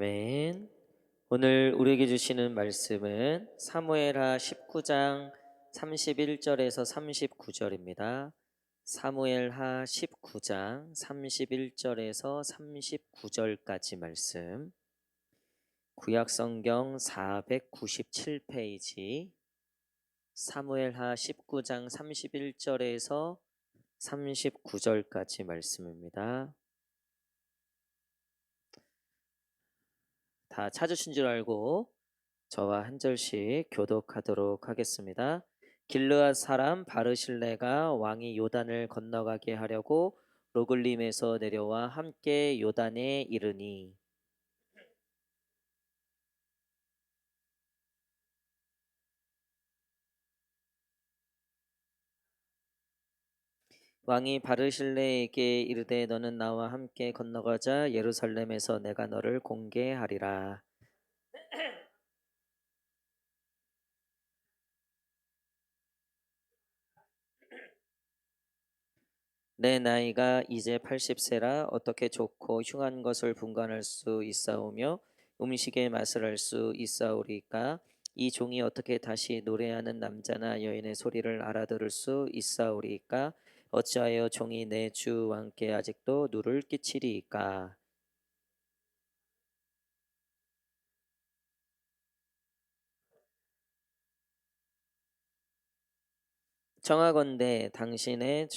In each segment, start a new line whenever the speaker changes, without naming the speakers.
아멘. 오늘 우리에게 주시는 말씀은 사무엘하 19장 31절에서 39절입니다. 사무엘하 19장 31절에서 39절까지 말씀. 구약성경 497페이지 사무엘하 19장 31절에서 39절까지 말씀입니다. 다 찾으신 줄 알고 저와 한 절씩 교독하도록 하겠습니다. 길르앗 사람 바르실레가 왕이 요단을 건너가게 하려고 로글림에서 내려와 함께 요단에 이르니 왕이 바르실레에게 이르되 너는 나와 함께 건너가자. 예루살렘에서 내가 너를 공개하리라. 내 나이가 이제 80세라 어떻게 좋고 흉한 것을 분간할 수 있사오며 음식의 맛을 알 수 있사오리까? 이 종이 어떻게 다시 노래하는 남자나 여인의 소리를 알아들을 수 있사오리까? 어찌하여 종이 내 주 왕께 아직도 누를 끼치리이까? 청하건대 당신의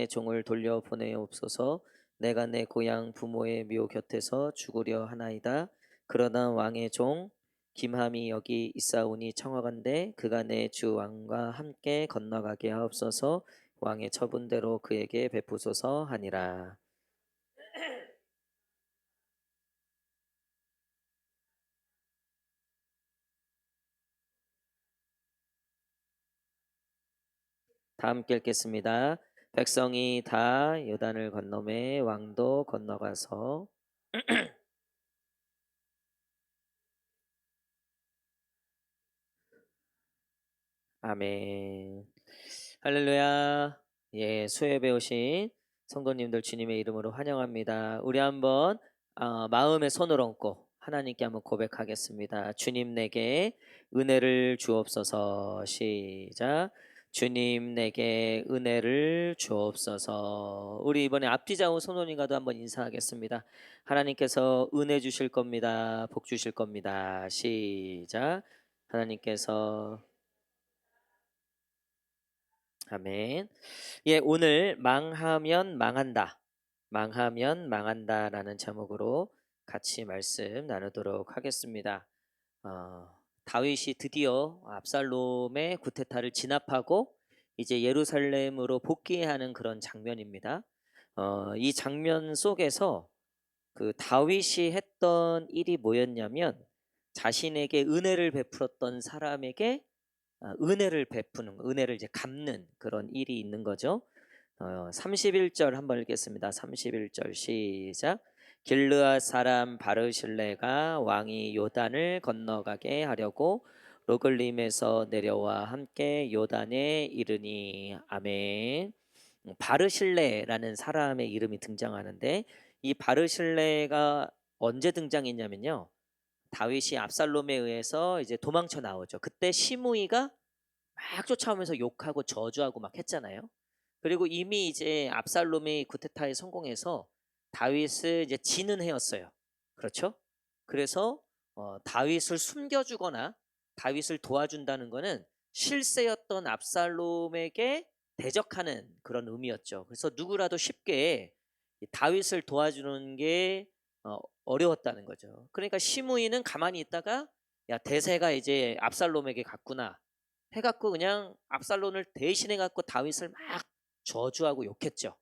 종을 돌려 보내옵소서. 내가 내 고향 부모의 묘 곁에서 죽으려 하나이다. 그러나 왕의 종 김함이 여기 있사오니 청하건대 그가 내 주 왕과 함께 건너가게 하옵소서. 왕의 처분대로 그에게 베푸소서 하니라. 다 함께 읽겠습니다. 백성이 다 요단을 건너매 왕도 건너가서 아멘. 할렐루야. 예, 수요에 배우신 성도님들 주님의 이름으로 환영합니다. 우리 한번 마음의 손을 얹고 하나님께 한번 고백하겠습니다. 주님 내게 은혜를 주옵소서. 시작. 주님 내게 은혜를 주옵소서. 우리 이번에 앞뒤 좌우 성도님과도 한번 인사하겠습니다. 하나님께서 은혜 주실 겁니다. 복 주실 겁니다. 시작. 하나님께서 아멘. 예, 오늘 망하면 망한다. 망하면 망한다라는 제목으로 같이 말씀 나누도록 하겠습니다. 다윗이 드디어 압살롬의 구테타를 진압하고 이제 예루살렘으로 복귀하는 그런 장면입니다. 이 장면 속에서 그 다윗이 했던 일이 뭐였냐면 자신에게 은혜를 베풀었던 사람에게 은혜를 베푸는 은혜를 이제 갚는 그런 일이 있는 거죠. 31절 한번 읽겠습니다. 31절 시작. 길르앗 사람 바르실레가 왕이 요단을 건너가게 하려고 로글림에서 내려와 함께 요단에 이르니 아멘. 바르실레라는 사람의 이름이 등장하는데 이 바르실레가 언제 등장했냐면요. 다윗이 압살롬에 의해서 이제 도망쳐 나오죠. 그때 시므이가 막 쫓아오면서 욕하고 저주하고 막 했잖아요. 그리고 이미 이제 압살롬이 쿠데타에 성공해서 다윗을 이제 지는 해였어요. 그렇죠? 그래서 다윗을 숨겨주거나 다윗을 도와준다는 것은 실세였던 압살롬에게 대적하는 그런 의미였죠. 그래서 누구라도 쉽게 다윗을 도와주는 게 어려웠다는 거죠. 그러니까 시므이는 가만히 있다가 야 대세가 이제 압살롬에게 갔구나 해갖고 그냥 압살롬을 대신해 갖고 다윗을 막 저주하고 욕했죠.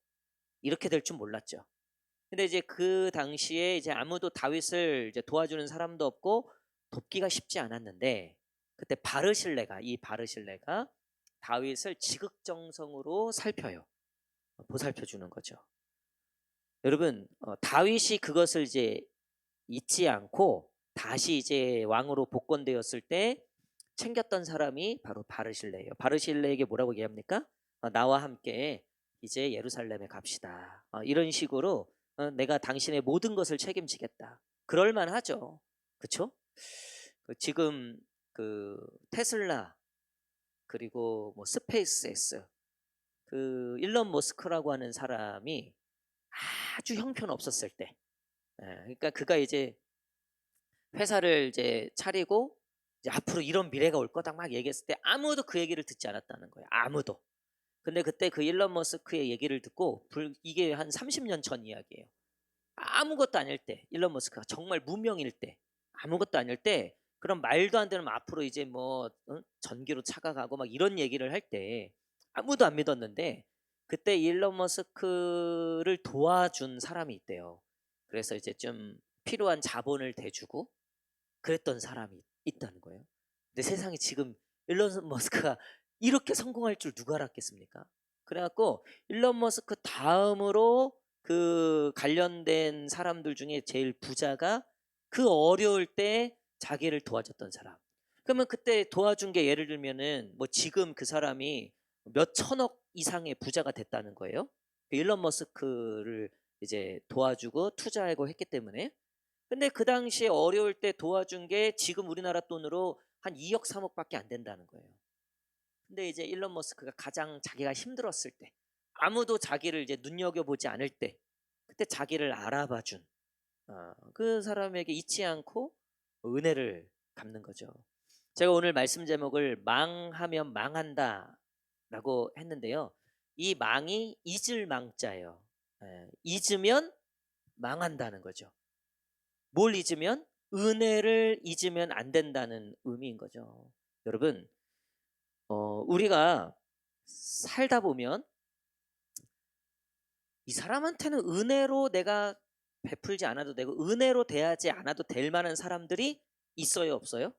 이렇게 될 줄 몰랐죠. 근데 이제 그 당시에 이제 아무도 다윗을 이제 도와주는 사람도 없고 돕기가 쉽지 않았는데 그때 이 바르실레가 다윗을 지극정성으로 살펴요. 보살펴 주는 거죠. 여러분 다윗이 그것을 이제 잊지 않고 다시 이제 왕으로 복권되었을 때 챙겼던 사람이 바로 바르실레예요. 바르실레에게 뭐라고 얘기합니까? 나와 함께 이제 예루살렘에 갑시다. 이런 식으로 내가 당신의 모든 것을 책임지겠다. 그럴 만하죠. 그쵸? 지금 그 테슬라 그리고 뭐 스페이스X 일론 머스크라고 하는 사람이 아주 형편없었을 때, 그러니까 그가 이제 회사를 이제 차리고 이제 "앞으로 이런 미래가 올 거다." 막 얘기했을 때 아무도 그 얘기를 듣지 않았다는 거예요, 아무도. 근데 그때 그 일론 머스크의 얘기를 듣고 이게 한 30년 전 이야기예요. 아무것도 아닐 때, 일론 머스크가 정말 무명일 때, 아무것도 아닐 때 그런 말도 안 되는 앞으로 이제 뭐 전기로 차가 가고 막 이런 얘기를 할 때 아무도 안 믿었는데 그때 일론 머스크를 도와준 사람이 있대요. 그래서 이제 좀 필요한 자본을 대주고 그랬던 사람이 있다는 거예요. 근데 세상에 지금 일론 머스크가 이렇게 성공할 줄 누가 알았겠습니까? 그래 갖고 일론 머스크 다음으로 관련된 사람들 중에 제일 부자가 그 어려울 때 자기를 도와줬던 사람. 그러면 그때 도와준 게 예를 들면은 뭐 지금 그 사람이 몇 천억 이상의 부자가 됐다는 거예요. 일론 머스크를 이제 도와주고 투자하고 했기 때문에. 근데 그 당시에 어려울 때 도와준 게 지금 우리나라 돈으로 한 2억 3억 밖에 안 된다는 거예요. 근데 이제 일론 머스크가 가장 자기가 힘들었을 때, 아무도 자기를 이제 눈여겨보지 않을 때, 그때 자기를 알아봐 준 그 사람에게 잊지 않고 은혜를 갚는 거죠. 제가 오늘 말씀 제목을 "망하면 망한다"라고 했는데요. 이 망이 잊을 망자예요. 잊으면 망한다는 거죠. 뭘 잊으면? 은혜를 잊으면 안 된다는 의미인 거죠. 여러분, 우리가 살다 보면 이 사람한테는 은혜로 내가 베풀지 않아도 되고 은혜로 대하지 않아도 될 만한 사람들이 있어요, 없어요?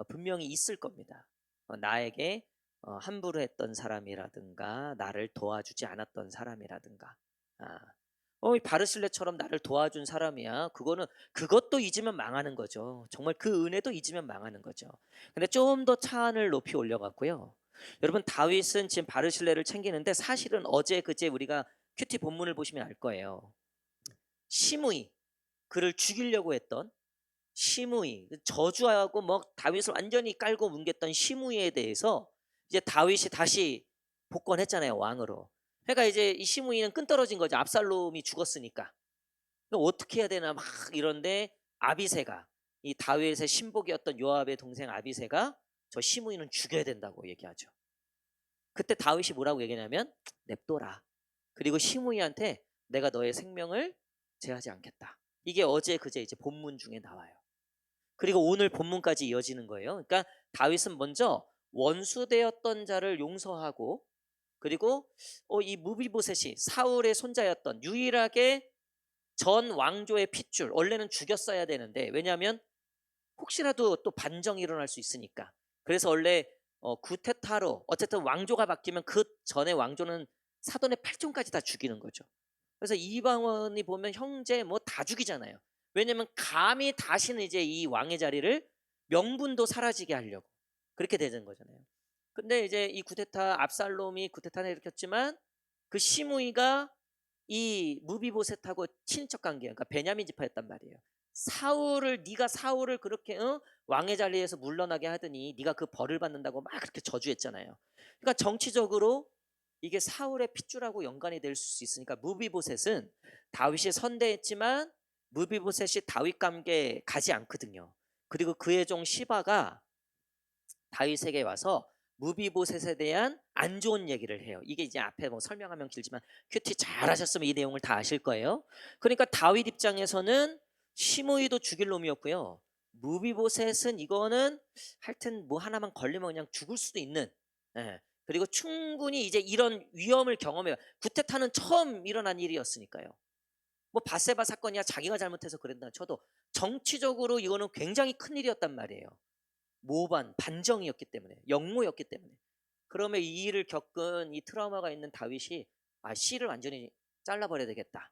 분명히 있을 겁니다. 나에게 함부로 했던 사람이라든가 나를 도와주지 않았던 사람이라든가. 아, 이 바르실레처럼 나를 도와준 사람이야. 그것도 잊으면 망하는 거죠. 정말 그 은혜도 잊으면 망하는 거죠. 근데 좀 더 차원을 높이 올려갔고요. 여러분, 다윗은 지금 바르실레를 챙기는데 사실은 어제 그제 우리가 큐티 본문을 보시면 알 거예요. 시므이, 그를 죽이려고 했던 시므이, 저주하고 뭐 다윗을 완전히 깔고 뭉갰던 시므이에 대해서 이제 다윗이 다시 복권했잖아요, 왕으로. 그러니까 이제 이 시므이는 끈 떨어진 거죠. 압살롬이 죽었으니까. 그럼 어떻게 해야 되나 막 이런데 아비새가, 이 다윗의 신복이었던 요압의 동생 아비새가 저 시므이는 죽여야 된다고 얘기하죠. 그때 다윗이 뭐라고 얘기하냐면 냅둬라. 그리고 시므이한테 내가 너의 생명을 제하지 않겠다. 이게 어제 그제 이제 본문 중에 나와요. 그리고 오늘 본문까지 이어지는 거예요. 그러니까 다윗은 먼저 원수되었던 자를 용서하고, 그리고 이 무비보셋이 사울의 손자였던 유일하게 전 왕조의 핏줄, 원래는 죽였어야 되는데 왜냐하면 혹시라도 또 반정이 일어날 수 있으니까. 그래서 원래 구테타로 어쨌든 왕조가 바뀌면 그 전에 왕조는 사돈의 8종까지 다 죽이는 거죠. 그래서 이방원이 보면 형제 뭐 다 죽이잖아요. 왜냐면 감히 다시는 이제 이 왕의 자리를 명분도 사라지게 하려고 그렇게 되는 거잖아요. 근데 이제 이 쿠데타, 압살롬이 쿠데타를 일으켰지만 그 시므이가 이 무비보셋하고 친척 관계, 그러니까 베냐민 지파였단 말이에요. 네가 사울을 그렇게 왕의 자리에서 물러나게 하더니 네가 그 벌을 받는다고 막 그렇게 저주했잖아요. 그러니까 정치적으로 이게 사울의 핏줄하고 연관이 될 수 있으니까 무비보셋은 다윗이 선대했지만 무비보셋이 다윗과 함께 가지 않거든요. 그리고 그의 종 시바가 다윗에게 와서 무비보셋에 대한 안 좋은 얘기를 해요. 이게 이제 앞에 뭐 설명하면 길지만 큐티 잘 하셨으면 이 내용을 다 아실 거예요. 그러니까 다윗 입장에서는 시므이도 죽일 놈이었고요. 무비보셋은 이거는 하여튼 뭐 하나만 걸리면 그냥 죽을 수도 있는, 그리고 충분히 이제 이런 위험을 경험해요. 구테타는 처음 일어난 일이었으니까요. 뭐 바세바 사건이야 자기가 잘못해서 그랬나 쳐도 정치적으로 이거는 굉장히 큰 일이었단 말이에요. 모반, 반정이었기 때문에, 역모였기 때문에. 그러면 이 일을 겪은 이 트라우마가 있는 다윗이 씨를 완전히 잘라버려야 되겠다.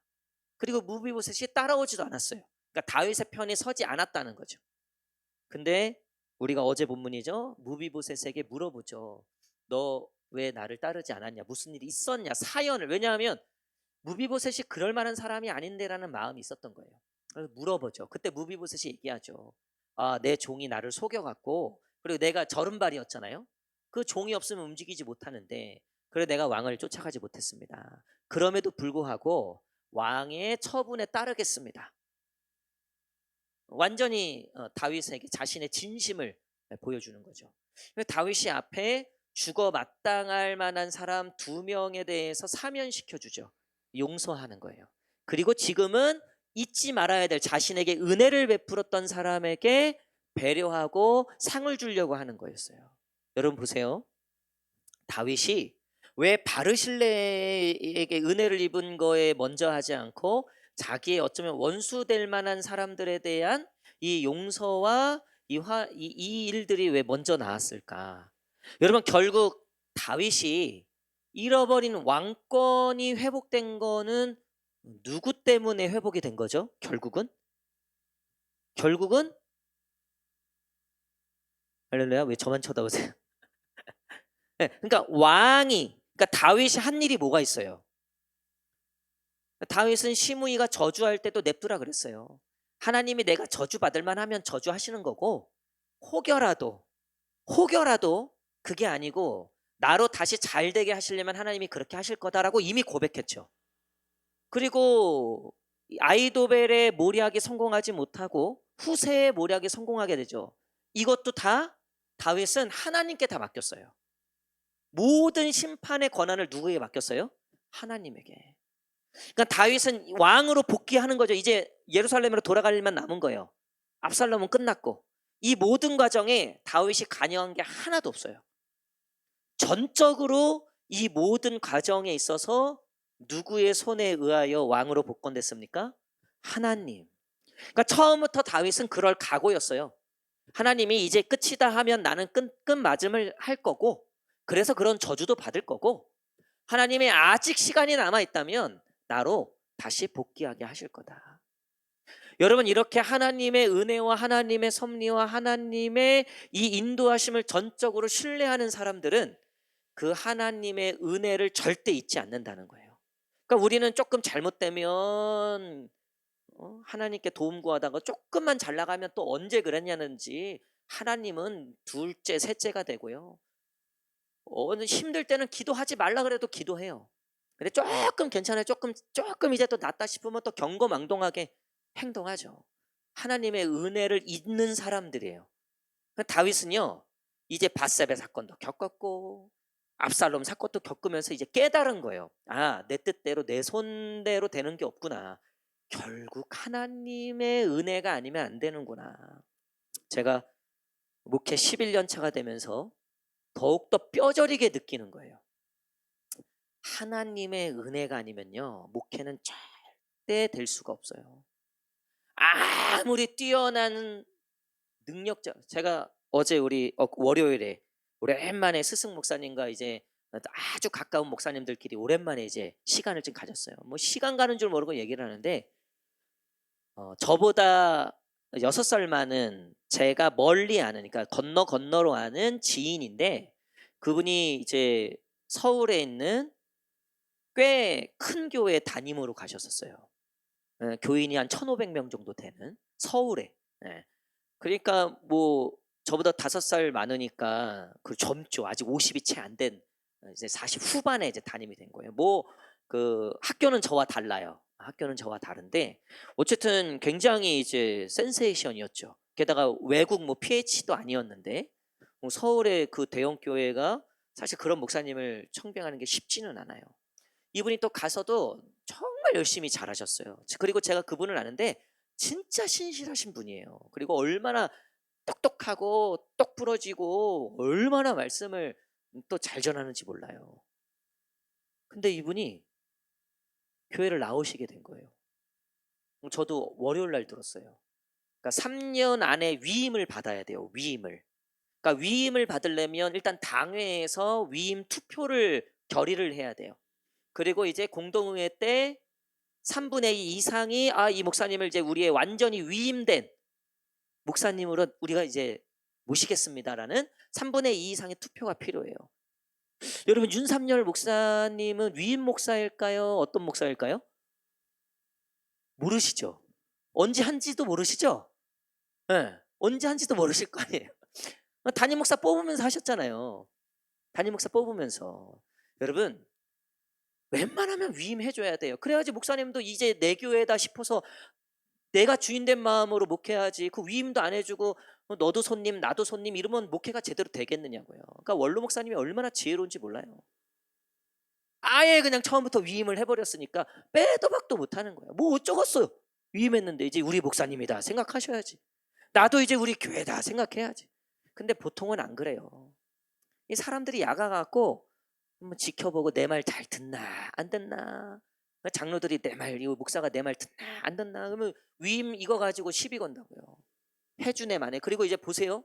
그리고 무비보셋이 따라오지도 않았어요. 그러니까 다윗의 편에 서지 않았다는 거죠. 근데 우리가 어제 본문이죠. 무비보셋에게 물어보죠. 너 왜 나를 따르지 않았냐? 무슨 일이 있었냐? 사연을. 왜냐하면 무비보셋이 그럴 만한 사람이 아닌데라는 마음이 있었던 거예요. 그래서 물어보죠. 그때 무비보셋이 얘기하죠. 아, 내 종이 나를 속여갖고, 그리고 내가 절음발이었잖아요. 그 종이 없으면 움직이지 못하는데, 그래 내가 왕을 쫓아가지 못했습니다. 그럼에도 불구하고 왕의 처분에 따르겠습니다. 완전히 다윗에게 자신의 진심을 보여주는 거죠. 다윗이 앞에 죽어 마땅할 만한 사람 2명에 대해서 사면시켜 주죠. 용서하는 거예요. 그리고 지금은 잊지 말아야 될 자신에게 은혜를 베풀었던 사람에게 배려하고 상을 주려고 하는 거였어요. 여러분 보세요. 다윗이 왜 바르실레에게 은혜를 입은 거에 먼저 하지 않고 자기의 어쩌면 원수 될 만한 사람들에 대한 이 용서와 이 일들이 왜 먼저 나왔을까? 여러분 결국 다윗이 잃어버린 왕권이 회복된 거는 누구 때문에 회복이 된 거죠? 결국은 할렐루야, 왜 저만 쳐다보세요? 네, 그러니까 그러니까 다윗이 한 일이 뭐가 있어요? 다윗은 시므이가 저주할 때도 냅두라 그랬어요. 하나님이 내가 저주받을 만하면 저주하시는 거고, 혹여라도 그게 아니고 나로 다시 잘 되게 하시려면 하나님이 그렇게 하실 거다라고 이미 고백했죠. 그리고 아이도벨의 모략이 성공하지 못하고 후세의 모략이 성공하게 되죠. 이것도 다 다윗은 하나님께 다 맡겼어요. 모든 심판의 권한을 누구에게 맡겼어요? 하나님에게. 그러니까 다윗은 왕으로 복귀하는 거죠. 이제 예루살렘으로 돌아갈 일만 남은 거예요. 압살롬은 끝났고, 이 모든 과정에 다윗이 관여한 게 하나도 없어요. 전적으로 이 모든 과정에 있어서 누구의 손에 의하여 왕으로 복권됐습니까? 하나님. 그러니까 처음부터 다윗은 그럴 각오였어요. 하나님이 이제 끝이다 하면 나는 끝맞음을 할 거고, 그래서 그런 저주도 받을 거고, 하나님이 아직 시간이 남아 있다면 나로 다시 복귀하게 하실 거다. 여러분 이렇게 하나님의 은혜와 하나님의 섭리와 하나님의 이 인도하심을 전적으로 신뢰하는 사람들은 그 하나님의 은혜를 절대 잊지 않는다는 거예요. 그러니까 우리는 조금 잘못되면 하나님께 도움 구하다가 조금만 잘 나가면 또 언제 그랬냐는지, 하나님은 둘째 셋째가 되고요. 힘들 때는 기도하지 말라 그래도 기도해요. 근데 조금 괜찮아요. 조금 이제 또 낫다 싶으면 또 경거망동하게 행동하죠. 하나님의 은혜를 잊는 사람들이에요. 다윗은요, 이제 밧세베 사건도 겪었고 압살롬 사건도 겪으면서 이제 깨달은 거예요. 아, 내 뜻대로 내 손대로 되는 게 없구나. 결국 하나님의 은혜가 아니면 안 되는구나. 제가 목회 11년 차가 되면서 더욱더 뼈저리게 느끼는 거예요. 하나님의 은혜가 아니면요, 목회는 절대 될 수가 없어요. 아무리 뛰어난 능력자, 제가 어제 월요일에 오랜만에 스승 목사님과 이제 아주 가까운 목사님들끼리 오랜만에 이제 시간을 좀 가졌어요. 뭐 시간 가는 줄 모르고 얘기를 하는데, 저보다 6살 많은, 제가 멀리 아는, 그러니까 건너로 아는 지인인데, 그분이 이제 서울에 있는 꽤 큰 교회 담임으로 가셨었어요. 교인이 한 1,500명 정도 되는 서울에. 예. 그러니까 뭐 저보다 5살 많으니까 그 젊죠. 아직 50이 채 안 된, 이제 40 후반에 이제 담임이 된 거예요. 뭐 그 학교는 저와 달라요. 학교는 저와 다른데 어쨌든 굉장히 이제 센세이션이었죠. 게다가 외국 뭐 Ph도 아니었는데, 뭐 서울의 그 대형 교회가 사실 그런 목사님을 청빙하는 게 쉽지는 않아요. 이분이 또 가서도 정말 열심히 잘하셨어요. 그리고 제가 그분을 아는데 진짜 신실하신 분이에요. 그리고 얼마나 똑똑하고 똑부러지고 얼마나 말씀을 또 잘 전하는지 몰라요. 근데 이분이 교회를 나오시게 된 거예요. 저도 월요일 날 들었어요. 그러니까 3년 안에 위임을 받아야 돼요. 위임을. 그러니까 위임을 받으려면 일단 당회에서 위임 투표를 결의를 해야 돼요. 그리고 이제 공동의회 때 3분의 2 이상이 이 목사님을 이제 우리의 완전히 위임된 목사님으로 우리가 이제 모시겠습니다라는 3분의 2 이상의 투표가 필요해요. 여러분 윤삼열 목사님은 위임 목사일까요? 어떤 목사일까요? 모르시죠? 언제 한지도 모르시죠? 예. 언제 한지도 모르실 거 아니에요. 담임 목사 뽑으면서 하셨잖아요. 담임 목사 뽑으면서. 여러분 웬만하면 위임해 줘야 돼요. 그래야지 목사님도 이제 내 교회다 싶어서 내가 주인된 마음으로 목회하지, 그 위임도 안 해 주고 너도 손님 나도 손님 이러면 목회가 제대로 되겠느냐고요. 그러니까 원로 목사님이 얼마나 지혜로운지 몰라요. 아예 그냥 처음부터 위임을 해 버렸으니까 빼도 박도 못 하는 거예요. 뭐 어쩌겠어요. 위임했는데 이제 우리 목사님이다 생각하셔야지. 나도 이제 우리 교회다 생각해야지. 근데 보통은 안 그래요. 이 사람들이 야가 갖고 한번 지켜보고 내 말 잘 듣나 안 듣나, 장로들이 내 말, 이 목사가 내 말 듣나 안 듣나, 그러면 위임 이거 가지고 시비 건다고요. 해주네 만에. 그리고 이제 보세요.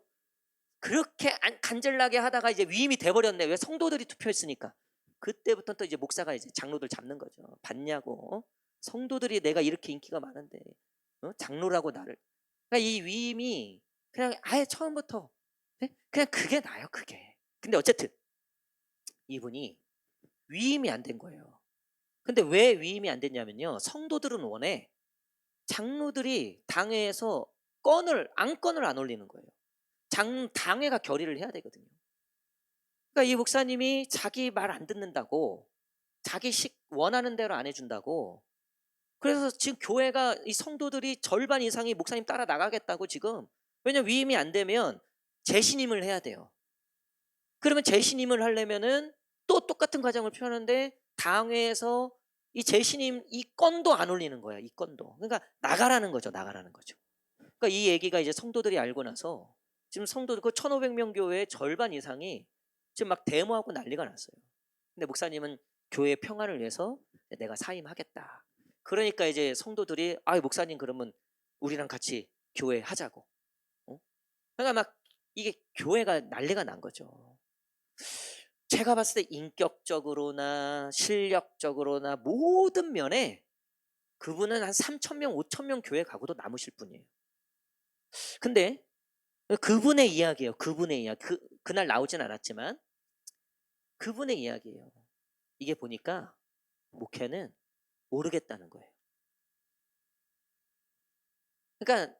그렇게 간절나게 하다가 이제 위임이 돼버렸네. 왜? 성도들이 투표했으니까. 그때부터 또 이제 목사가 이제 장로들 잡는 거죠. 봤냐고. 성도들이 내가 이렇게 인기가 많은데 장로라고 나를. 그러니까 이 위임이 그냥 아예 처음부터 그냥 그게 나요. 그게. 근데 어쨌든 이분이 위임이 안 된 거예요. 근데 왜 위임이 안 됐냐면요. 성도들은 원해 장로들이 당회에서 안건을 안 올리는 거예요. 당회가 결의를 해야 되거든요. 그러니까 이 목사님이 자기 말 안 듣는다고, 자기 원하는 대로 안 해준다고, 그래서 지금 교회가 이 성도들이 절반 이상이 목사님 따라 나가겠다고 지금. 왜냐면 위임이 안 되면 재신임을 해야 돼요. 그러면 재신임을 하려면은 또 똑같은 과정을 표하는데 당회에서 이 재신임 이 건도 안 올리는 거야. 이 건도. 그러니까 나가라는 거죠. 나가라는 거죠. 그러니까 이 얘기가 이제 성도들이 알고 나서 지금 성도들 그 1,500명 교회의 절반 이상이 지금 막 데모하고 난리가 났어요. 근데 목사님은 교회의 평안을 위해서 내가 사임하겠다. 그러니까 이제 성도들이 목사님 그러면 우리랑 같이 교회 하자고. 그러니까 막 이게 교회가 난리가 난 거죠. 제가 봤을 때 인격적으로나 실력적으로나 모든 면에 그분은 한 3,000명, 5,000명 교회 가고도 남으실 분이에요. 근데 그분의 이야기예요. 그분의 이야기. 그날 나오진 않았지만 그분의 이야기예요. 이게 보니까 목회는 모르겠다는 거예요. 그러니까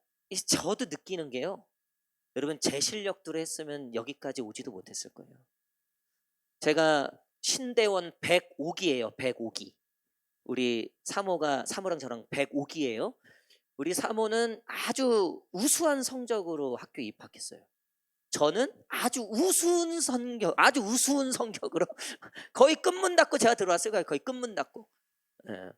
저도 느끼는 게요. 여러분 제 실력대로 했으면 여기까지 오지도 못했을 거예요. 제가 신대원 105기예요. 105기. 우리 사모랑 저랑 105기예요. 우리 사모는 아주 우수한 성적으로 학교에 입학했어요. 저는 아주 우스운 성격으로 거의 끝문 닫고 제가 들어왔어요. 거의 끝문 닫고. 예.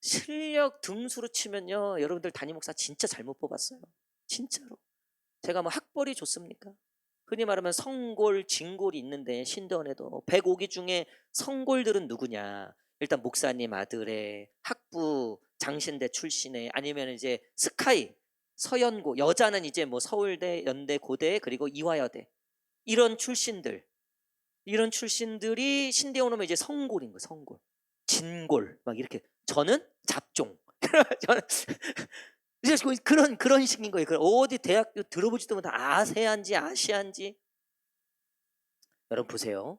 실력 등수로 치면요, 여러분들 담임 목사 진짜 잘못 뽑았어요. 진짜로. 제가 뭐 학벌이 좋습니까? 흔히 말하면 성골, 진골이 있는데 신대원에도 105기 중에 성골들은 누구냐? 일단 목사님 아들의 학부 장신대 출신의, 아니면 이제 스카이 서연고, 여자는 이제 뭐 서울대, 연대, 고대, 그리고 이화여대 이런 출신들이 신대원 오면 이제 성골인 거예요. 성골, 진골 막 이렇게. 저는 잡종. 저는 이제 그런 식인 거예요. 어디 대학교 들어보지도 못한 아세안지 아시안지. 여러분 보세요.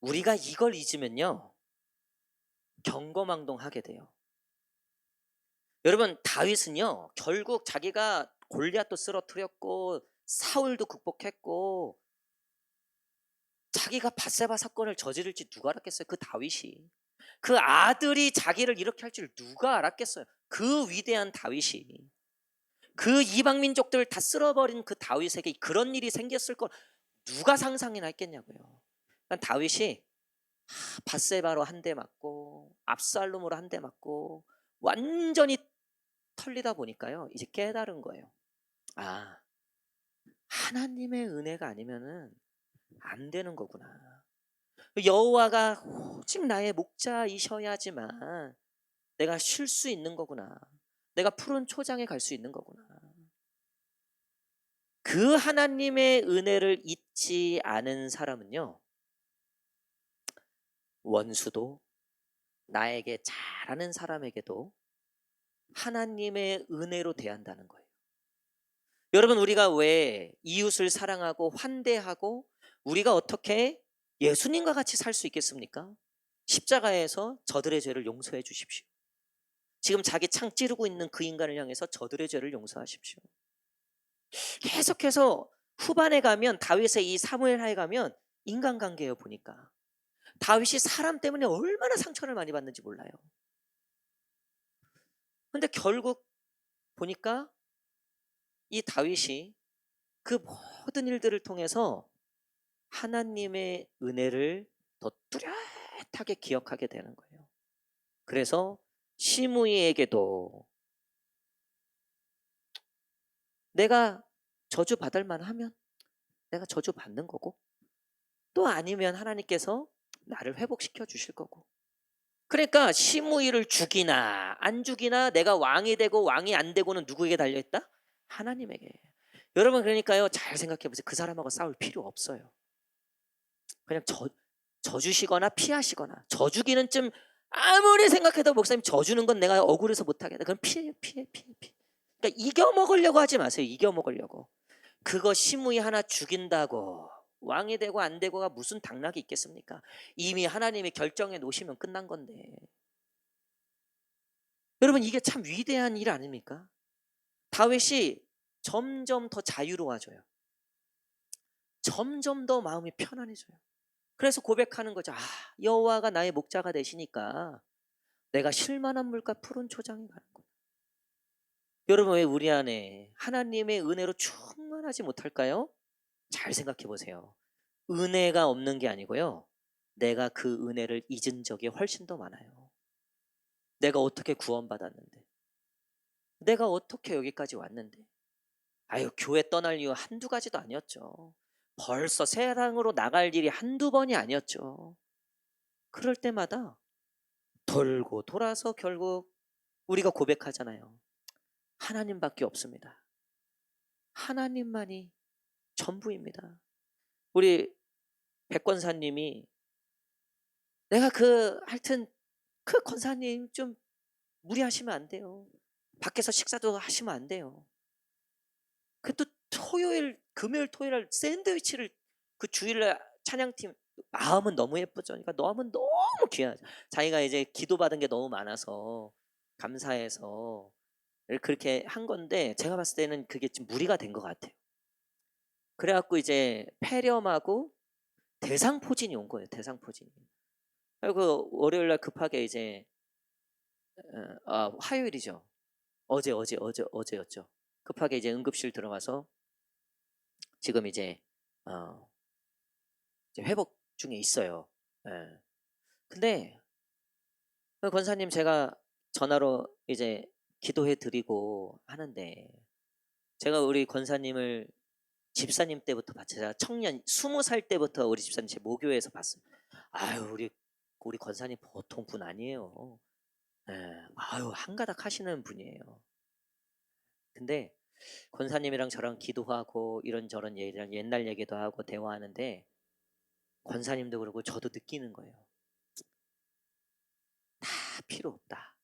우리가 이걸 잊으면요 경거망동하게 돼요. 여러분 다윗은요 결국 자기가 골리앗도 쓰러뜨렸고 사울도 극복했고 자기가 밧세바 사건을 저지를지 누가 알았겠어요? 그 다윗이. 그 아들이 자기를 이렇게 할 줄 누가 알았겠어요? 그 위대한 다윗이. 그 이방 민족들을 다 쓸어버린 그 다윗에게 그런 일이 생겼을 걸 누가 상상이나 했겠냐고요. 그러니까 다윗이 밧세바로 한 대 맞고 압살롬으로 한 대 맞고 완전히 털리다 보니까요 이제 깨달은 거예요. 하나님의 은혜가 아니면은 안 되는 거구나. 여호와가 오직 나의 목자이셔야지만 내가 쉴 수 있는 거구나. 내가 푸른 초장에 갈 수 있는 거구나. 그 하나님의 은혜를 잊지 않은 사람은요 원수도, 나에게 잘하는 사람에게도 하나님의 은혜로 대한다는 거예요. 여러분 우리가 왜 이웃을 사랑하고 환대하고 우리가 어떻게 예수님과 같이 살 수 있겠습니까? 십자가에서 저들의 죄를 용서해 주십시오. 지금 자기 창 찌르고 있는 그 인간을 향해서 저들의 죄를 용서하십시오. 계속해서 후반에 가면 다윗의 이 사무엘하에 가면 인간관계예요. 보니까 다윗이 사람 때문에 얼마나 상처를 많이 받는지 몰라요. 근데 결국 보니까 이 다윗이 그 모든 일들을 통해서 하나님의 은혜를 더 뚜렷하게 기억하게 되는 거예요. 그래서 시므이에게도 내가 저주 받을 만하면 내가 저주 받는 거고, 또 아니면 하나님께서 나를 회복시켜 주실 거고. 그러니까 시므이를 죽이나 안 죽이나 내가 왕이 되고 왕이 안 되고는 누구에게 달려있다? 하나님에게. 여러분, 그러니까요, 잘 생각해 보세요. 그 사람하고 싸울 필요 없어요. 그냥 져주시거나 피하시거나. 져주기는 좀 아무리 생각해도 목사님 져주는 건 내가 억울해서 못하겠다. 그럼 피해. 그러니까 이겨먹으려고 하지 마세요. 이겨먹으려고. 그거 시므이 하나 죽인다고 왕이 되고 안 되고가 무슨 당락이 있겠습니까? 이미 하나님이 결정해 놓으시면 끝난 건데. 여러분, 이게 참 위대한 일 아닙니까? 다윗이 점점 더 자유로워져요. 점점 더 마음이 편안해져요. 그래서 고백하는 거죠. 여호와가 나의 목자가 되시니까 내가 쉴만한 물과 푸른 초장에 가는 거야. 여러분, 왜 우리 안에 하나님의 은혜로 충만하지 못할까요? 잘 생각해 보세요. 은혜가 없는 게 아니고요, 내가 그 은혜를 잊은 적이 훨씬 더 많아요. 내가 어떻게 구원받았는데, 내가 어떻게 여기까지 왔는데. 교회 떠날 이유 한두 가지도 아니었죠. 벌써 세상으로 나갈 일이 한두 번이 아니었죠. 그럴 때마다 돌고 돌아서 결국 우리가 고백하잖아요. 하나님밖에 없습니다. 하나님만이 전부입니다. 우리 백 권사님이 내가 하여튼 그 권사님 좀 무리하시면 안 돼요. 밖에서 식사도 하시면 안 돼요. 그 또 금요일 토요일 샌드위치를 그 주일날 찬양팀, 마음은 너무 예쁘죠. 그러니까 너무 귀하죠. 자기가 이제 기도받은 게 너무 많아서 감사해서 그렇게 한 건데, 제가 봤을 때는 그게 좀 무리가 된 것 같아요. 그래갖고 이제 폐렴하고 대상포진이 온 거예요. 대상포진이. 그리고 월요일날 급하게 이제 화요일이죠. 어제였죠. 급하게 이제 응급실 들어가서 지금 이제 회복 중에 있어요. 예. 근데 권사님, 제가 전화로 이제 기도해 드리고 하는데, 제가 우리 권사님을 집사님 때부터 봤어요. 제가 청년 20살 때부터 우리 집사님 제 모교회에서 봤어요. 우리 권사님 보통 분 아니에요. 예. 한가닥 하시는 분이에요. 근데 권사님이랑 저랑 기도하고 이런저런 얘기랑 옛날 얘기도 하고 대화하는데, 권사님도 그러고 저도 느끼는 거예요. 다 필요 없다.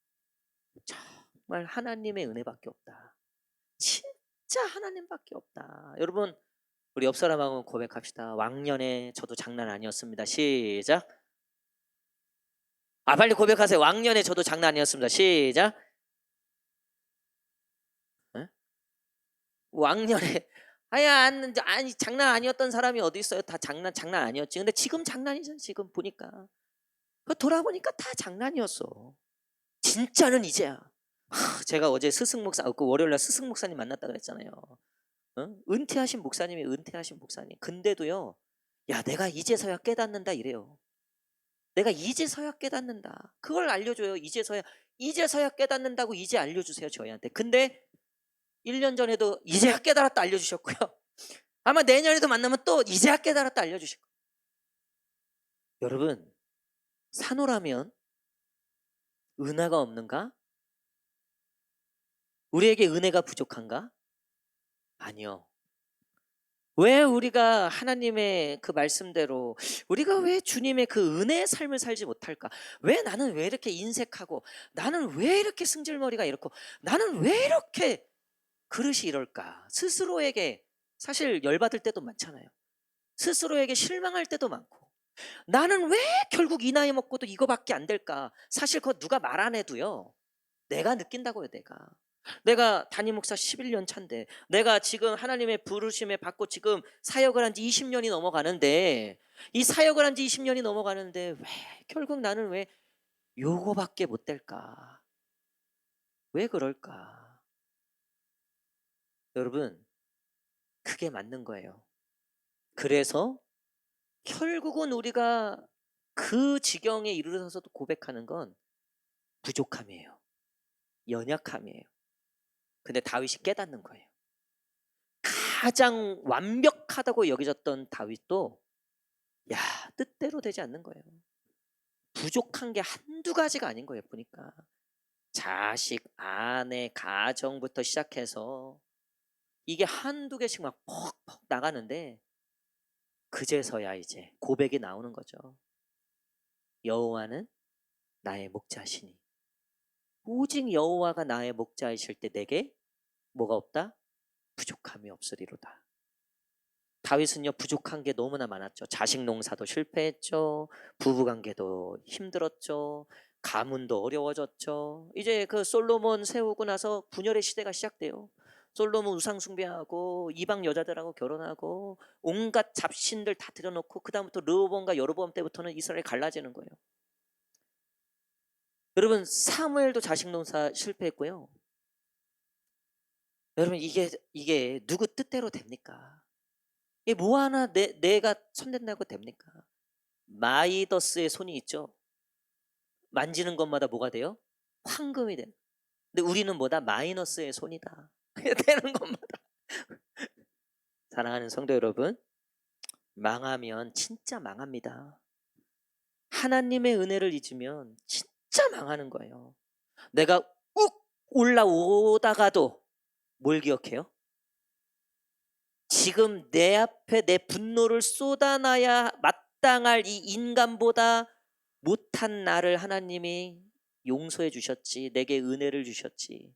정말 하나님의 은혜밖에 없다. 진짜 하나님밖에 없다. 여러분, 우리 옆 사람하고 고백합시다. 왕년에 저도 장난 아니었습니다. 시작. 빨리 고백하세요. 왕년에 저도 장난 아니었습니다. 시작. 에? 왕년에 아니 장난 아니었던 사람이 어디 있어요? 다 장난 아니었지. 근데 지금 장난이죠. 지금 보니까 돌아보니까 다 장난이었어. 진짜는 이제야. 제가 어제 스승 목사, 그 월요일날 스승 목사님 만났다 그랬잖아요. 은퇴하신 목사님이 은퇴하신 목사님. 근데도요, 내가 이제서야 깨닫는다 이래요. 내가 이제서야 깨닫는다. 그걸 알려줘요. 이제서야 깨닫는다고 이제 알려주세요, 저희한테. 근데 1년 전에도 이제야 깨달았다 알려주셨고요. 아마 내년에도 만나면 또 이제야 깨달았다 알려주실 거예요. 여러분, 산호라면 은혜가 없는가? 우리에게 은혜가 부족한가? 아니요. 왜 우리가 하나님의 그 말씀대로, 우리가 왜 주님의 그 은혜의 삶을 살지 못할까? 나는 왜 이렇게 인색하고, 나는 왜 이렇게 승질머리가 이렇고, 나는 왜 이렇게 그릇이 이럴까? 스스로에게 사실 열받을 때도 많잖아요. 스스로에게 실망할 때도 많고, 나는 왜 결국 이 나이 먹고도 이거밖에 안 될까? 사실 그거 누가 말 안 해도요, 내가 느낀다고요, 내가 담임 목사 11년 차인데, 내가 지금 하나님의 부르심에 받고 지금 사역을 한 지 20년이 넘어가는데, 이 사역을 한 지 20년이 넘어가는데 왜 결국 나는 왜 요거밖에 못 될까? 왜 그럴까? 여러분, 그게 맞는 거예요. 그래서 결국은 우리가 그 지경에 이르러서도 고백하는 건 부족함이에요. 연약함이에요. 근데 다윗이 깨닫는 거예요. 가장 완벽하다고 여겨졌던 다윗도 야, 뜻대로 되지 않는 거예요. 부족한 게 한두 가지가 아닌 거예요, 보니까. 자식, 아내, 가정부터 시작해서 이게 한두 개씩 막 퍽퍽 나가는데, 그제서야 이제 고백이 나오는 거죠. 여호와는 나의 목자시니, 오직 여호와가 나의 목자이실 때 내게 뭐가 없다? 부족함이 없으리로다. 다윗은요, 부족한 게 너무나 많았죠. 자식 농사도 실패했죠. 부부관계도 힘들었죠. 가문도 어려워졌죠. 이제 그 솔로몬 세우고 나서 분열의 시대가 시작돼요. 솔로몬 우상 숭배하고 이방 여자들하고 결혼하고 온갖 잡신들 다 들여놓고, 그 다음부터 르호보암과 여로보암 때부터는 이스라엘이 갈라지는 거예요. 여러분, 사무엘도 자식 농사 실패했고요. 여러분, 이게 누구 뜻대로 됩니까? 이게 뭐 하나 내가 손댄다고 됩니까? 마이더스의 손이 있죠. 만지는 것마다 뭐가 돼요? 황금이 돼요. 근데 우리는 뭐다? 마이너스의 손이다. 되는 것마다. 사랑하는 성도 여러분, 망하면 진짜 망합니다. 하나님의 은혜를 잊으면 진짜 망하는 거예요. 내가 욱 올라오다가도 뭘 기억해요? 지금 내 앞에 내 분노를 쏟아놔야 마땅할 이 인간보다 못한 나를 하나님이 용서해 주셨지, 내게 은혜를 주셨지.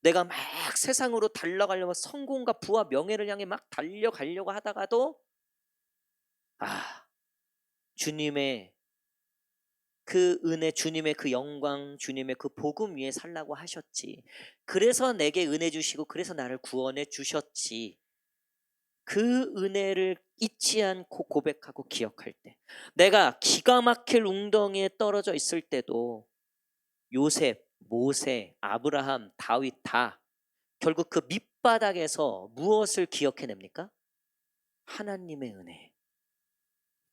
내가 막 세상으로 달려가려고, 성공과 부와 명예를 향해 막 달려가려고 하다가도 주님의 그 은혜, 주님의 그 영광, 주님의 그 복음 위에 살라고 하셨지. 그래서 내게 은혜 주시고 그래서 나를 구원해 주셨지. 그 은혜를 잊지 않고 고백하고 기억할 때, 내가 기가 막힐 웅덩이에 떨어져 있을 때도 요셉, 모세, 아브라함, 다윗 다 결국 그 밑바닥에서 무엇을 기억해냅니까? 하나님의 은혜,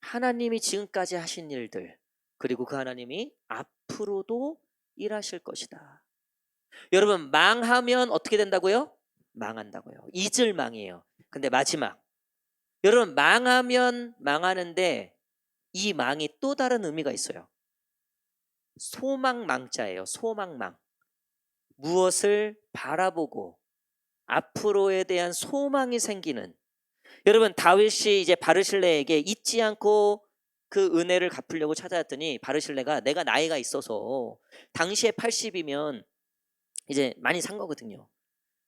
하나님이 지금까지 하신 일들, 그리고 그 하나님이 앞으로도 일하실 것이다. 여러분, 망하면 어떻게 된다고요? 망한다고요. 잊을 망이에요. 근데 마지막, 여러분, 망하면 망하는데 이 망이 또 다른 의미가 있어요. 소망망자예요. 소망망. 무엇을 바라보고 앞으로에 대한 소망이 생기는. 여러분, 다윗이 이제 바르실레에게 잊지 않고 그 은혜를 갚으려고 찾아왔더니, 바르실레가 내가 나이가 있어서, 당시에 80이면 이제 많이 산 거거든요.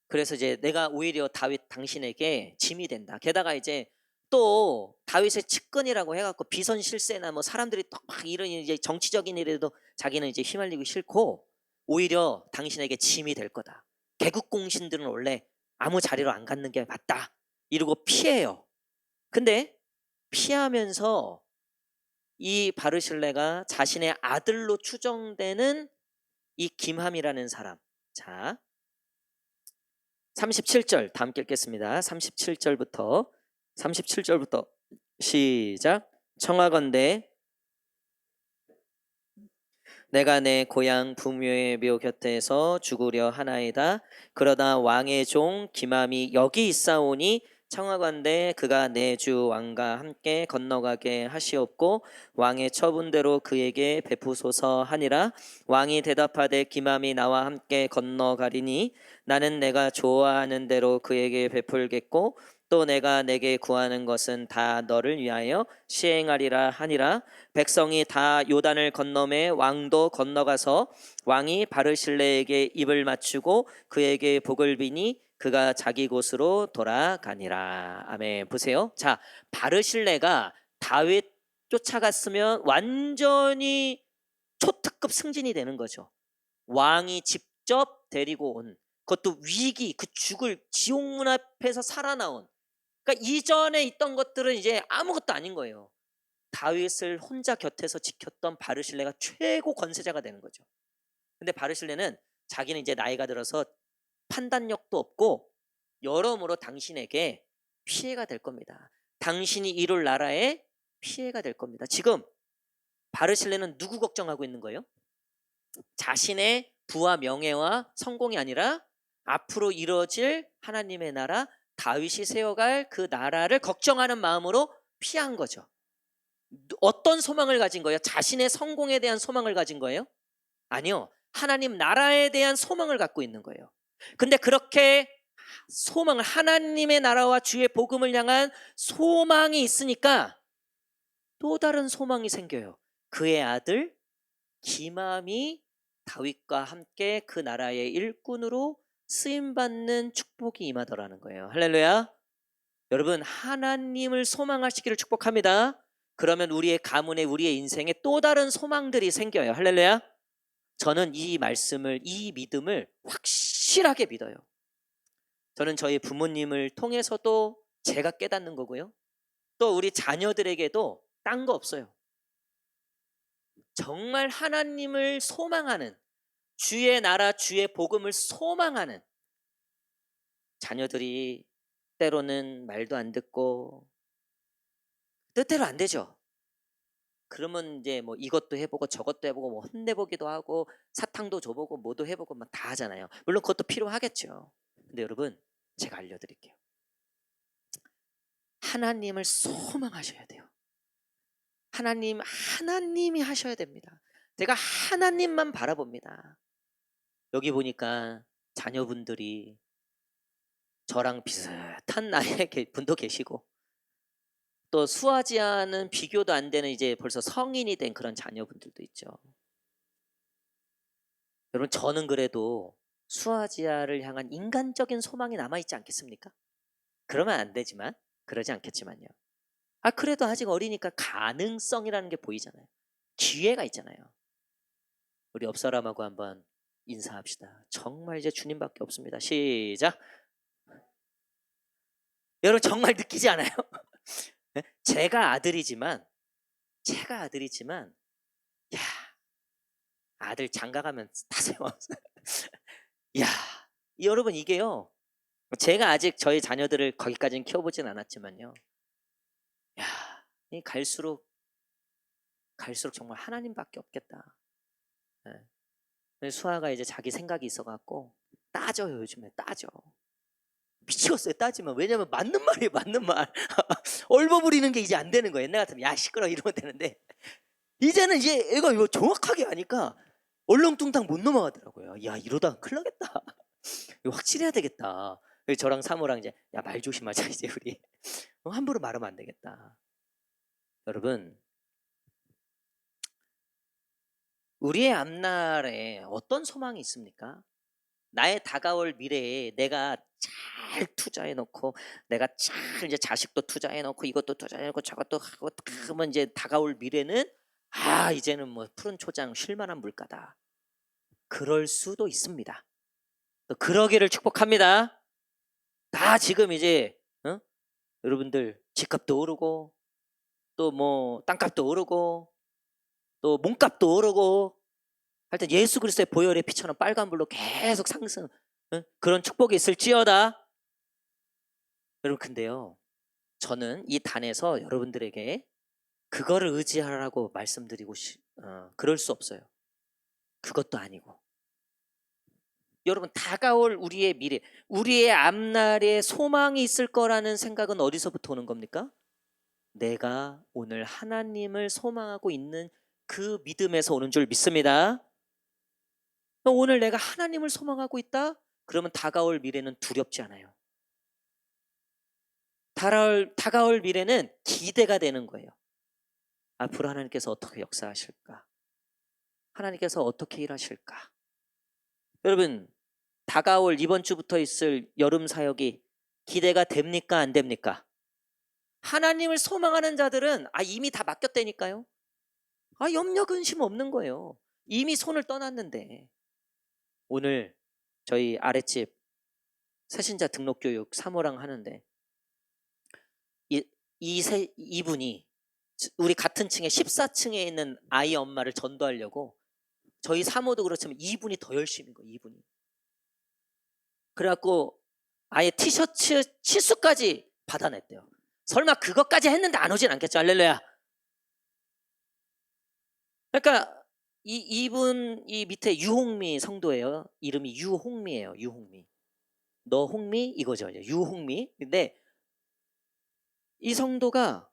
그래서 이제 내가 오히려 다윗 당신에게 짐이 된다. 게다가 이제 또 다윗의 측근이라고 해갖고 비선 실세나 뭐 사람들이 막 이런 이제 정치적인 일에도 자기는 이제 휘말리고 싫고, 오히려 당신에게 짐이 될 거다. 개국 공신들은 원래 아무 자리로 안 갖는 게 맞다, 이러고 피해요. 근데 피하면서 이 바르실레가 자신의 아들로 추정되는 이 김함이라는 사람, 자 37절 다 함께 읽겠습니다. 37절부터 시작. 청하건대 내가 내 고향 부묘의 묘 곁에서 죽으려 하나이다. 그러다 왕의 종 기맘이 여기 있사오니 청하건대 그가 내 주 왕과 함께 건너가게 하시옵고 왕의 처분대로 그에게 베푸소서 하니라. 왕이 대답하되 기맘이 나와 함께 건너가리니 나는 내가 좋아하는 대로 그에게 베풀겠고 또 내가 내게 구하는 것은 다 너를 위하여 시행하리라 하니라. 백성이 다 요단을 건너매 왕도 건너가서 왕이 바르실레에게 입을 맞추고 그에게 복을 비니 그가 자기 곳으로 돌아가니라. 아멘. 보세요. 자, 바르실레가 다윗 쫓아갔으면 완전히 초특급 승진이 되는 거죠. 왕이 직접 데리고 온, 그것도 위기, 그 죽을 지옥 문 앞에서 살아나온, 그러니까 이전에 있던 것들은 이제 아무것도 아닌 거예요. 다윗을 혼자 곁에서 지켰던 바르실레가 최고 권세자가 되는 거죠. 근데 바르실레는 자기는 이제 나이가 들어서 판단력도 없고 여러모로 당신에게 피해가 될 겁니다. 당신이 이룰 나라에 피해가 될 겁니다. 지금 바르실레는 누구 걱정하고 있는 거예요? 자신의 부와 명예와 성공이 아니라 앞으로 이루어질 하나님의 나라, 다윗이 세워갈 그 나라를 걱정하는 마음으로 피한 거죠. 어떤 소망을 가진 거예요? 자신의 성공에 대한 소망을 가진 거예요? 아니요. 하나님 나라에 대한 소망을 갖고 있는 거예요. 근데 그렇게 소망을, 하나님의 나라와 주의 복음을 향한 소망이 있으니까 또 다른 소망이 생겨요. 그의 아들 기맘이 다윗과 함께 그 나라의 일꾼으로 쓰임받는 축복이 임하더라는 거예요. 할렐루야. 여러분, 하나님을 소망하시기를 축복합니다. 그러면 우리의 가문에, 우리의 인생에 또 다른 소망들이 생겨요. 할렐루야. 저는 이 말씀을, 이 믿음을 확실하게 믿어요. 저는 저희 부모님을 통해서도 제가 깨닫는 거고요. 또 우리 자녀들에게도 딴 거 없어요. 정말 하나님을 소망하는, 주의 나라, 주의 복음을 소망하는 자녀들이 때로는 말도 안 듣고 뜻대로 안 되죠. 그러면 이제 뭐 이것도 해보고 저것도 해보고 뭐 혼내보기도 하고 사탕도 줘보고 뭐도 해보고 막 다 하잖아요. 물론 그것도 필요하겠죠. 근데 여러분, 제가 알려드릴게요. 하나님을 소망하셔야 돼요. 하나님이 하셔야 됩니다. 제가 하나님만 바라봅니다. 여기 보니까 자녀분들이 저랑 비슷한 나이의 분도 계시고, 또 수아지아는 비교도 안 되는 이제 벌써 성인이 된 그런 자녀분들도 있죠. 여러분, 저는 그래도 수아지아를 향한 인간적인 소망이 남아있지 않겠습니까? 그러면 안 되지만, 그러지 않겠지만요. 그래도 아직 어리니까 가능성이라는 게 보이잖아요. 기회가 있잖아요. 우리 옆 사람하고 한번 인사합시다. 정말 이제 주님밖에 없습니다. 시작. 여러분, 정말 느끼지 않아요? 제가 아들이지만, 야, 아들 장가가면 타세요. 야, 여러분, 이게요, 제가 아직 저희 자녀들을 거기까지는 키워보진 않았지만요, 야, 이 갈수록 정말 하나님밖에 없겠다. 수아가 이제 자기 생각이 있어갖고 따져요. 요즘에 따져. 미치겠어요. 따지면. 왜냐면 맞는 말이에요. 맞는 말. 얼버무리는 게 이제 안 되는 거예요. 옛날 같으면 야 시끄러 이러면 되는데, 이제는 이제 애가 이거 정확하게 아니까 얼렁뚱땅 못 넘어가더라고요. 야, 이러다 큰일 나겠다. 이거 확실해야 되겠다. 그래서 저랑 사모랑 이제 야, 말 조심하자 이제 우리. 함부로 말하면 안 되겠다. 여러분, 우리의 앞날에 어떤 소망이 있습니까? 나의 다가올 미래에 내가 잘 투자해 놓고, 내가 잘 이제 자식도 투자해 놓고 이것도 투자해 놓고 저것도 하고 그러면 이제 다가올 미래는 이제는 뭐 푸른 초장 쉴 만한 물가다. 그럴 수도 있습니다. 또 그러기를 축복합니다. 다 지금 이제 여러분들 집값도 오르고 또 뭐 땅값도 오르고 또 몸값도 오르고, 하여튼 예수 그리스도의 보혈의 피처럼 빨간불로 계속 상승, 그런 축복이 있을지어다. 여러분, 근데요, 저는 이 단에서 여러분들에게 그거를 의지하라고 말씀드리고 그럴 수 없어요. 그것도 아니고, 여러분, 다가올 우리의 미래, 우리의 앞날에 소망이 있을 거라는 생각은 어디서부터 오는 겁니까? 내가 오늘 하나님을 소망하고 있는 그 믿음에서 오는 줄 믿습니다. 오늘 내가 하나님을 소망하고 있다? 그러면 다가올 미래는 두렵지 않아요. 다가올 미래는 기대가 되는 거예요. 앞으로 하나님께서 어떻게 역사하실까? 하나님께서 어떻게 일하실까? 여러분, 다가올 이번 주부터 있을 여름 사역이 기대가 됩니까? 안 됩니까? 하나님을 소망하는 자들은 이미 다 맡겼다니까요. 염려 근심 없는 거예요. 이미 손을 떠났는데 오늘 저희 아랫집 새신자 등록 교육 사모랑 하는데 이분이 우리 같은 층에 14층에 있는 아이 엄마를 전도하려고 저희 사모도 그렇지만 이분이 더 열심인 거예요. 이분이. 그래갖고 아예 티셔츠 치수까지 받아냈대요. 설마 그것까지 했는데 안 오진 않겠죠. 할렐루야. 그러니까 이분 이 밑에 유홍미 성도예요. 이름이 유홍미예요. 유홍미. 너 홍미 이거죠. 유홍미. 근데 이 성도가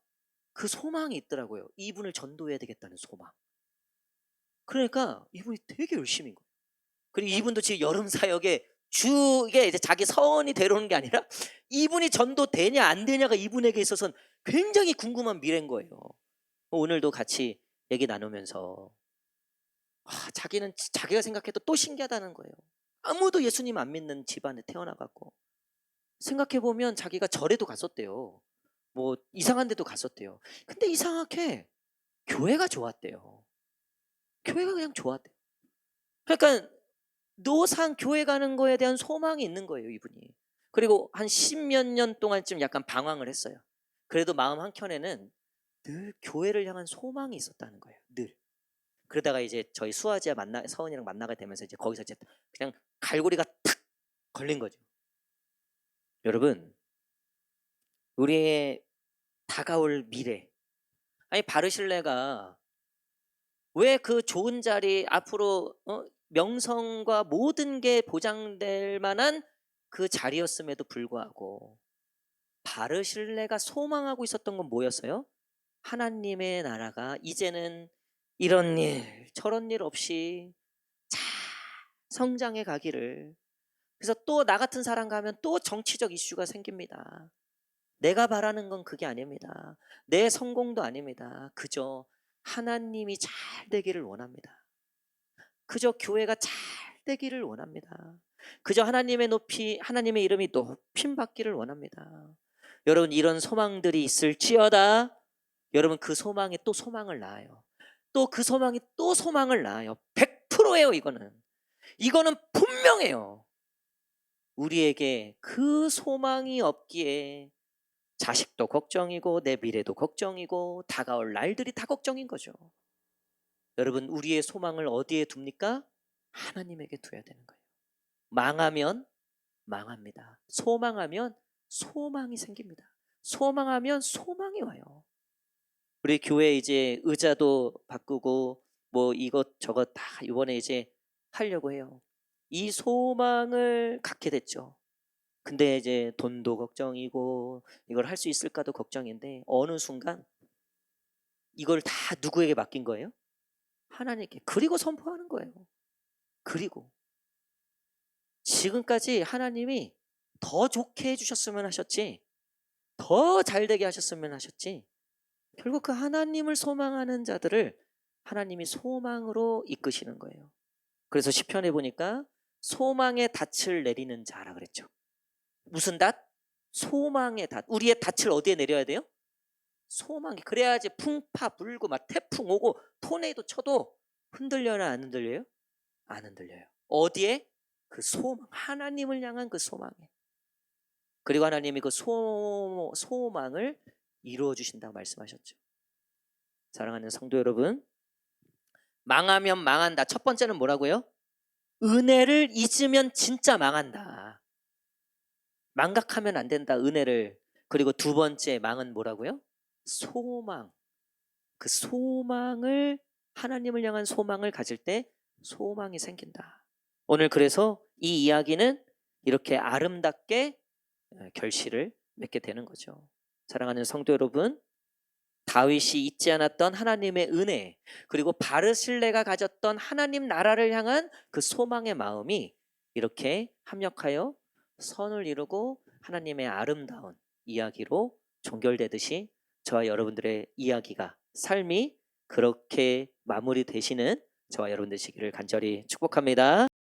그 소망이 있더라고요. 이분을 전도해야 되겠다는 소망. 그러니까 이분이 되게 열심인 거예요. 그리고 이분도 지금 여름 사역에 이게 이제 자기 서원이 되려는 게 아니라 이분이 전도되냐 안 되냐가 이분에게 있어서는 굉장히 궁금한 미래인 거예요. 오늘도 같이 얘기 나누면서 자기는 자기가 생각해도 또 신기하다는 거예요. 아무도 예수님 안 믿는 집안에 태어나갖고 생각해보면 자기가 절에도 갔었대요. 뭐 이상한 데도 갔었대요. 근데 이상하게 교회가 좋았대요. 교회가 그냥 좋았대요. 그러니까 노상 교회 가는 거에 대한 소망이 있는 거예요, 이분이. 그리고 한 10몇 년 동안쯤 약간 방황을 했어요. 그래도 마음 한켠에는 늘 교회를 향한 소망이 있었다는 거예요. 늘. 그러다가 이제 저희 수아지와 서은이랑 만나게 되면서 이제 거기서 이제 그냥 갈고리가 탁 걸린 거죠. 여러분, 우리의 다가올 미래. 아니 바르실레가 왜 그 좋은 자리 앞으로 명성과 모든 게 보장될 만한 그 자리였음에도 불구하고 바르실레가 소망하고 있었던 건 뭐였어요? 하나님의 나라가 이제는 이런 일 저런 일 없이 잘 성장해 가기를. 그래서 또 나 같은 사람 가면 또 정치적 이슈가 생깁니다. 내가 바라는 건 그게 아닙니다. 내 성공도 아닙니다. 그저 하나님이 잘 되기를 원합니다. 그저 교회가 잘 되기를 원합니다. 그저 하나님의 이름이 높임 받기를 원합니다. 여러분 이런 소망들이 있을지어다. 여러분 그 소망에 또 소망을 낳아요. 또 그 소망이 또 소망을 낳아요. 100%예요. 이거는 분명해요. 우리에게 그 소망이 없기에 자식도 걱정이고 내 미래도 걱정이고 다가올 날들이 다 걱정인 거죠. 여러분 우리의 소망을 어디에 둡니까? 하나님에게 둬야 되는 거예요. 망하면 망합니다. 소망하면 소망이 생깁니다. 소망하면 소망이 와요. 우리 교회 이제 의자도 바꾸고 뭐 이것저것 다 이번에 이제 하려고 해요. 이 소망을 갖게 됐죠. 근데 이제 돈도 걱정이고 이걸 할 수 있을까도 걱정인데 어느 순간 이걸 다 누구에게 맡긴 거예요? 하나님께. 그리고 선포하는 거예요. 그리고 지금까지 하나님이 더 좋게 해주셨으면 하셨지 더 잘되게 하셨으면 하셨지 결국 그 하나님을 소망하는 자들을 하나님이 소망으로 이끄시는 거예요. 그래서 시편에 보니까 소망의 닻을 내리는 자라 그랬죠. 무슨 닻? 소망의 닻. 우리의 닻을 어디에 내려야 돼요? 소망이. 그래야지 풍파 불고 막 태풍 오고 토네이도 쳐도 흔들려나 안 흔들려요? 안 흔들려요. 어디에? 그 소망. 하나님을 향한 그 소망에. 그리고 하나님이 그 소망을 이루어 주신다고 말씀하셨죠. 사랑하는 성도 여러분, 망하면 망한다. 첫 번째는 뭐라고요? 은혜를 잊으면 진짜 망한다. 망각하면 안 된다. 은혜를. 그리고 두 번째 망은 뭐라고요? 소망. 그 소망을 하나님을 향한 소망을 가질 때 소망이 생긴다. 오늘 그래서 이 이야기는 이렇게 아름답게 결실을 맺게 되는 거죠. 사랑하는 성도 여러분, 다윗이 잊지 않았던 하나님의 은혜 그리고 바르실레가 가졌던 하나님 나라를 향한 그 소망의 마음이 이렇게 합력하여 선을 이루고 하나님의 아름다운 이야기로 종결되듯이 저와 여러분들의 이야기가 삶이 그렇게 마무리되시는 저와 여러분 되시기를 간절히 축복합니다.